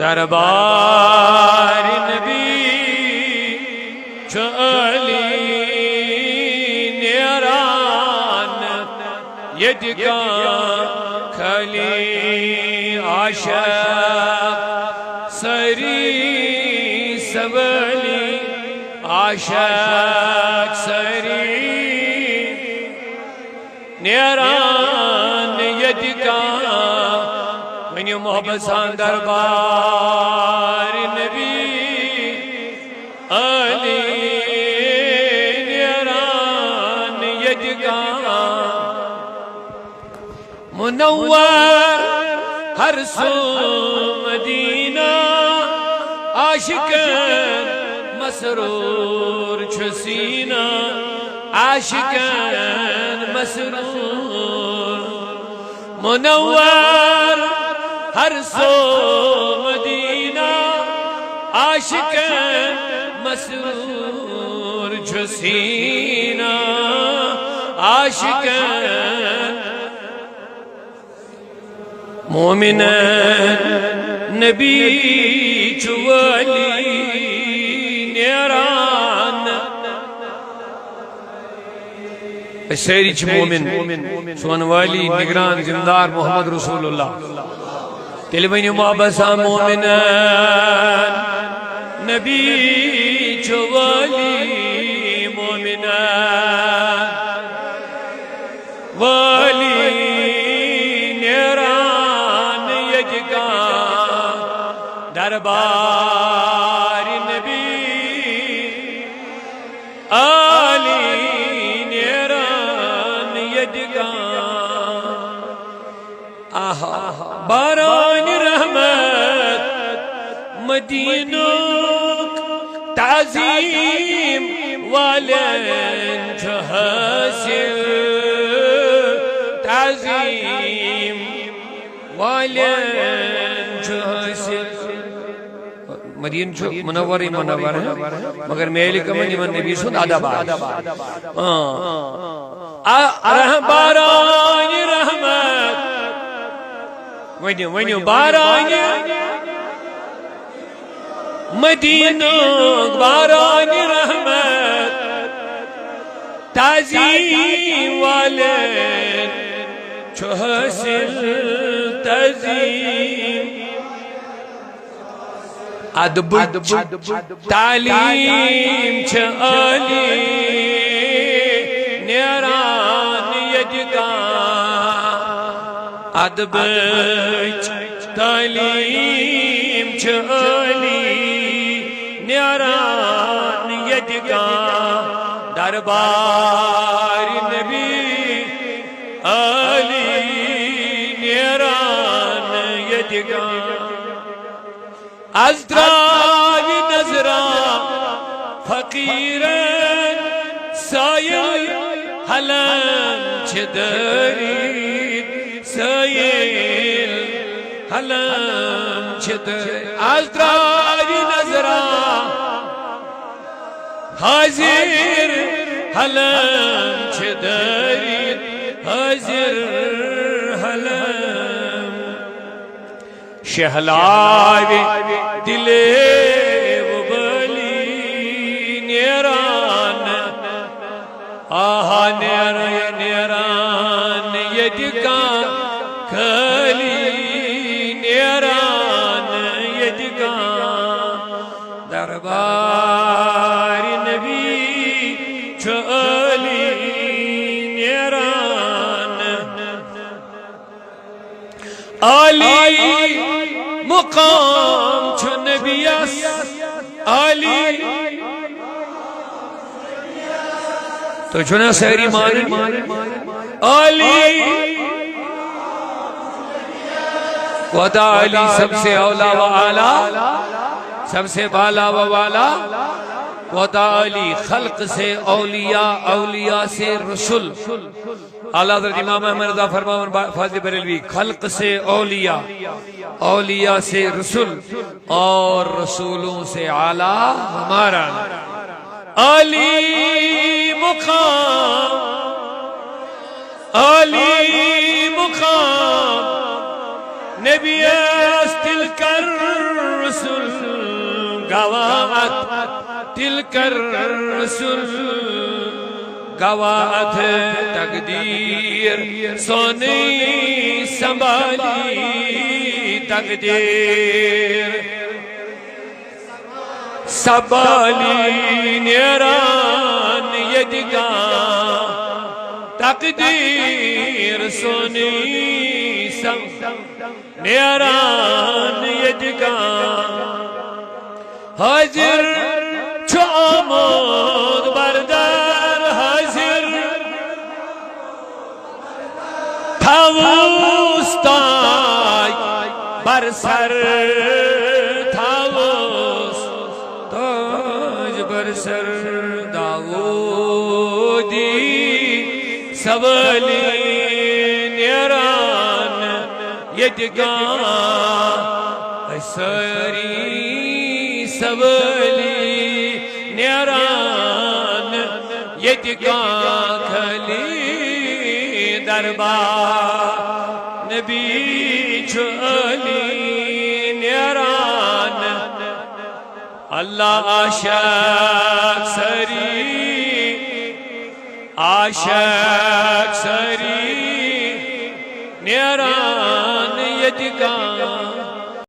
دربار نبی چو علی نیران یدگا کلی عاشق سری سبلی عاشق سری نیران یدگا منی محبت سان دربار نبی علی نیران یدگا منور ہر سو مدینہ عاشقان مسرور چھسینہ عاشقان مسرور منور ہر سو مدینہ عاشقان مسرور چھسینہ عاشقان مومنان نبی چوالی نیران سیری چھ مومن سون والی نگران زمدار محمد رسول اللہ تلوین محبسا مومنان نبی چوالی مومنان والی دربار نبی علی نیران یدگا باران رحمت مدینک تعظیم والن چو حاصل تعظیم والن چو حاصل مدین چھو منور ہے مگر میلی کمانی من نبی سن آدھا بار باران رحمت ونیو باران مدین باران رحمت تعظیم والن چھو حاصل تعظیم ادب تعلیم چھ علی نیران یدگا ادب تعلیم چھ علی نیران یدگا دربار نبی علی نیران یدگا ازدراوی نظران فقیرن سایل حلم چه دارید سایل حلم چه دارید ازدراوی نظران حاضر حلم چه دارید حاضر حلم شہلاوی دلے و بلی نیران آہا نیران یدگا کھلی نیران یدگا دربار نبی چھو علی نیران علی مقام چھو نبیس علی تو چھونا سہری مانی علی ودا علی سب سے اولا و آلہ سب سے بالا و والا ودا علی خلق سے اولیاء اولیاء سے رسول اعلیٰ حضرت امام احمد رضا فرمان فاضل بریلوی خلق سے اولیاء اولیاء سے رسول اور رسولوں سے اعلیٰ ہمارا علی مقام علی مقام نبی است تلک الرسل گواہت تلک الرسل گواہت تقدیر سونی سنبھالی تقدیر سنبھالی نیران یدگاں تقدیر سونی نیران یدگاں حاضر چھو آمود بردار حاضر تھاوس تاج برسر تھاوس تاج برسر داودی سوالی نیران یدگاں سری سوالی نیران یدگاں کھلی دربار نبی چلی نیران اللہ عاشق سری عاشق سری نیران یدگاں